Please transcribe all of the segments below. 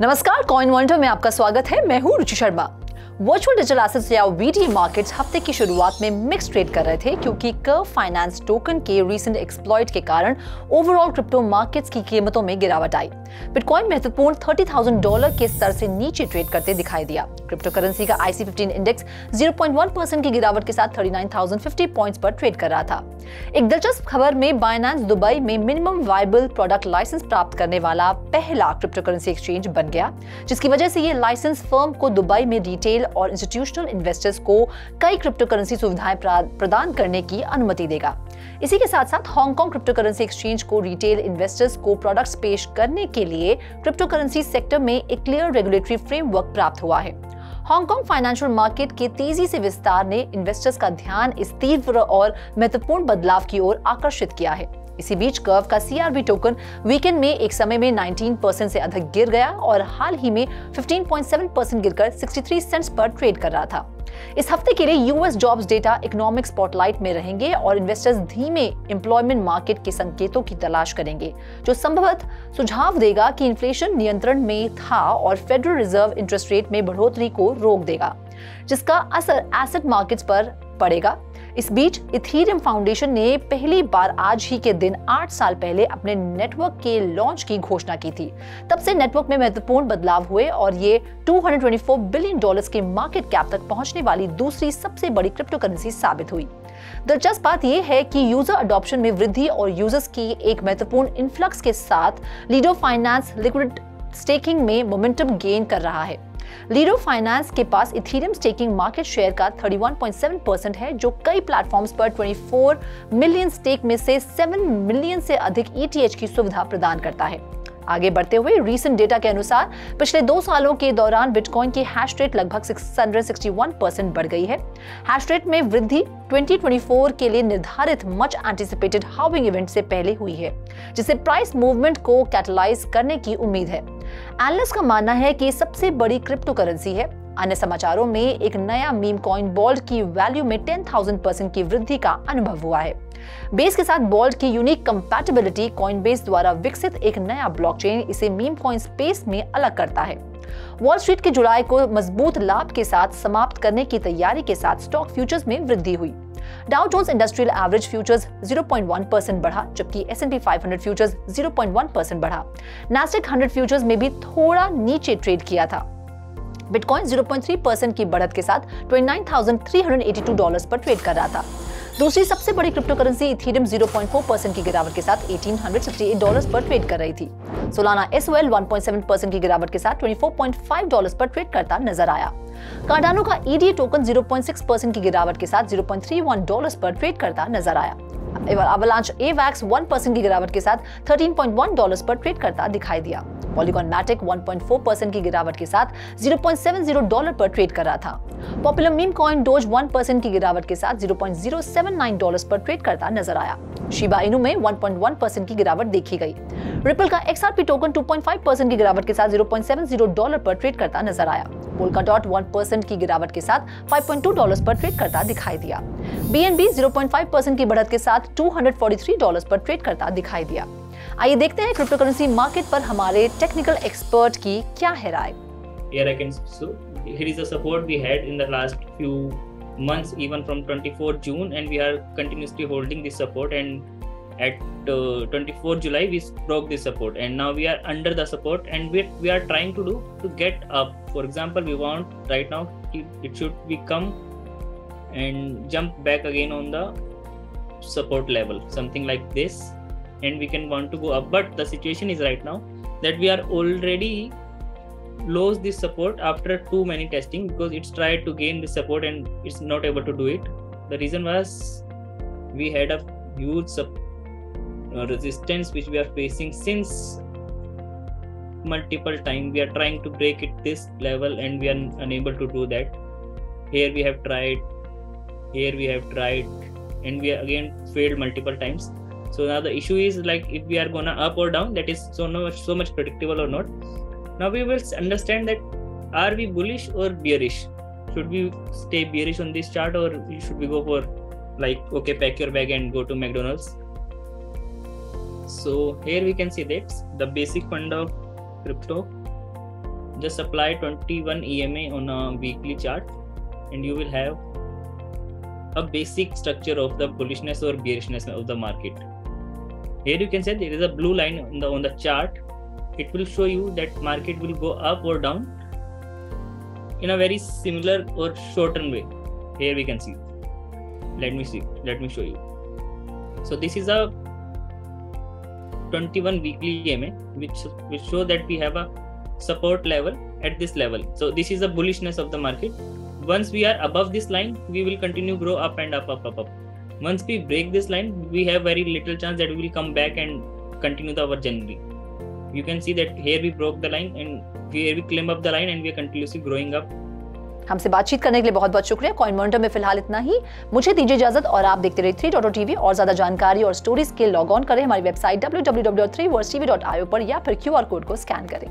नमस्कार, coin monitor में आपका स्वागत है। मैं हूं रुचि शर्मा। वर्चुअल डिजिटल एसेट्स या वीडी मार्केट्स हफ्ते की शुरुआत में मिक्स ट्रेड कर रहे थे क्योंकि कर्व फाइनेंस टोकन के रीसेंट एक्सप्लॉइट के कारण ओवरऑल क्रिप्टो मार्केट्स की कीमतों में गिरावट आई। बिटकॉइन महत्वपूर्ण $30,000 के स्तर से नीचे ट्रेड करते दिखाई दिया। क्रिप्टो करेंसी का IC15 इंडेक्स 0.1% की गिरावट के साथ 39,050 पॉइंट्स पर ट्रेड कर रहा था। एक दिलचस्प खबर में बाइनेंस दुबई में मिनिमम वायबल प्रोडक्ट लाइसेंस प्राप्त करने वाला पहला क्रिप्टो करेंसी एक्सचेंज बन गया, जिसकी वजह से ये लाइसेंस फर्म को दुबई में रिटेल और इंस्टीट्यूशनल इन्वेस्टर्स को कई क्रिप्टो करेंसी सुविधाएं प्रदान करने की अनुमति देगा। इसी के साथ साथ हांगकांग क्रिप्टो करेंसी एक्सचेंज को रिटेल इन्वेस्टर्स को प्रोडक्ट्स पेश करने के लिए क्रिप्टो करेंसी सेक्टर में एक क्लियर रेगुलेटरी फ्रेमवर्क प्राप्त हुआ है। हांगकांग फाइनेंशियल मार्केट के तेजी से विस्तार ने इन्वेस्टर्स का ध्यान इस तीव्र और महत्वपूर्ण बदलाव की ओर आकर्षित किया है। इसी बीच कर्व का CRB टोकन वीकेंड में एक समय में 19% से अधिक गिर गया और हाल ही में 15.7% गिरकर 63 सेंट्स पर ट्रेड कर रहा था। इस हफ्ते के लिए US jobs data economic spotlight में रहेंगे और इन्वेस्टर्स धीमे एम्प्लॉयमेंट मार्केट के संकेतों की तलाश करेंगे, जो संभवतः सुझाव देगा कि इन्फ्लेशन नियंत्रण में था और फेडरल रिजर्व इंटरेस्ट रेट में बढ़ोतरी को रोक देगा, जिसका असर एसेट मार्केट्स पर पड़ेगा। इस बीच इथेरियम फाउंडेशन ने पहली बार आज ही के दिन 8 साल पहले अपने नेटवर्क के लॉन्च की घोषणा की थी। तब से नेटवर्क में महत्वपूर्ण बदलाव हुए और ये $224 बिलियन के मार्केट कैप तक पहुंचने वाली दूसरी सबसे बड़ी क्रिप्टो करेंसी साबित हुई। दिलचस्प बात यह है कि यूजर अडॉप्शन में वृद्धि और यूजर्स की एक महत्वपूर्ण इन्फ्लक्स के साथ लीडो फाइनेंस लिक्विड स्टेकिंग में मोमेंटम गेन कर रहा है। लीडो फाइनेंस के पास इथेरियम स्टेकिंग मार्केट शेयर का 31.7% है, जो कई प्लेटफॉर्म्स पर 24 मिलियन स्टेक में से 7 मिलियन से अधिक ETH की सुविधा प्रदान करता है। आगे बढ़ते हुए रीसेंट डेटा के अनुसार पिछले 2 सालों के दौरान बिटकॉइन की हैश रेट लगभग 661% बढ़ गई है। हैश रेट में वृद्धि 2024 के लिए निर्धारित मच एंटिसिपेटेड हाल्विंग इवेंट से पहले हुई है, जिससे प्राइस मूवमेंट को कैटलाइज करने की उम्मीद है। एनालिस्ट का मानना है कि सबसे बड़ी क्रिप्टो करेंसी है। अन्य समाचारों में एक नया मीम कॉइन बोल्ट की वैल्यू में 10,000% की वृद्धि का अनुभव हुआ है। बेस के साथ बोल्ट की यूनिक कंपैटिबिलिटी कॉइनबेस द्वारा विकसित एक नया ब्लॉकचेन इसे मीम कॉइन स्पेस में अलग करता है। वॉल स्ट्रीट के जुलाई को मजबूत लाभ के साथ समाप्त करने की तैयारी के साथ स्टॉक फ्यूचर्स में वृद्धि हुई। Dow Jones industrial average futures 0.1% बढ़ा, जबकि S&P 500 फ्यूचर्स 0.1% बढ़ा। नैस्डैक 100 फ्यूचर्स में भी थोड़ा नीचे ट्रेड किया था। बिटकॉइन 0.3% की बढ़त के साथ $29,382 पर ट्रेड कर रहा था। दूसरी सबसे बड़ी क्रिप्टो करेंसी इथेरियम 0.4% की गिरावट के साथ $1,868 पर ट्रेड कर रही थी। सोलाना SOL 1.7% की गिरावट के साथ $24.5 पर ट्रेड करता नजर आया। कार्डानो का EDA टोकन 0.6% की गिरावट के साथ $0.31 पर ट्रेड करता नजर आया। अवलांच AVAX 1% की गिरावट के साथ $13.1 पर ट्रेड करता दिखाई दिया। पॉलीगॉन मैटिक 1.4% की गिरावट के साथ $0.70 पर ट्रेड कर रहा था। पॉपुलर मीम कॉइन डोज 1% की गिरावट के साथ $0.079 पर ट्रेड करता नजर आया। शिबा इनू में 1.1% की गिरावट देखी गई। रिपल का XRP टोकन 2.5% की गिरावट के साथ $0.70 पर ट्रेड करता नजर आया। पोल्काडॉट 1% की गिरावट के साथ $5.2 पर ट्रेड करता दिखाई दिया। BNB 0.5% की बढ़त के साथ $243 पर ट्रेड करता दिखाई दिया। आइए देखते हैं क्रिप्टो करेंसी मार्केट पर हमारे टेक्निकल एक्सपर्ट की क्या है राय। Here is a support we had in the last few months, even from 24 June, and we are continuously holding this support. And at 24 July, we broke this support, and now we are under the support, and we are trying to get up. For example, we want right now it should become and jump back again on the support level, something like this, and we can want to go up. But the situation is right now that we are already lost this support after too many testing, because it's tried to gain this support and it's not able to do it. The reason was we had a huge resistance which we are facing since multiple times. We are trying to break it this level and we are unable to do that. Here we have tried, and we again failed multiple times. So now the issue is like if we are gonna up or down, that is so much predictable or not. Now we will understand that are we bullish or bearish? Should we stay bearish on this chart, or should we go for like, okay, pack your bag and go to McDonald's? So here we can see that the basic fund of crypto just apply 21 EMA on a weekly chart, and you will have a basic structure of the bullishness or bearishness of the market. Here you can say there is a blue line on the chart. It will show you that market will go up or down in a very similar or short-term way. Here we can see. Let me show you. So this is a 21 weekly EMA, which show that we have a support level at this level. So this is the bullishness of the market. Once we are above this line, we will continue grow up and up. Once we break this line, we have very little chance that we will come back and continue our journey. You can see that here we broke the line and here we climb up the line and we are continuously growing up. हमसे बातचीत करने के लिए बहुत बहुत शुक्रिया। Coin momentum में फिलहाल इतना ही। मुझे दीजिए इजाजत और आप देखते रहिए 3.TV और ज्यादा जानकारी और स्टोरीज के लॉग ऑन करें हमारी वेबसाइट www.3worldstv.io पर या फिर QR कोड को स्कैन करें।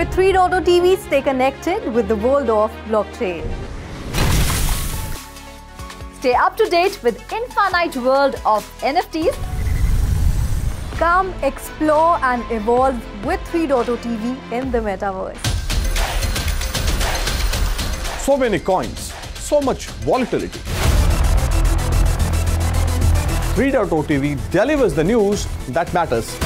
With 3.TV, stay connected with the world of blockchain. Stay up to date with infinite world of NFTs. Come explore and evolve with 3.TV in the metaverse. So many coins, so much volatility. 3.TV delivers the news that matters.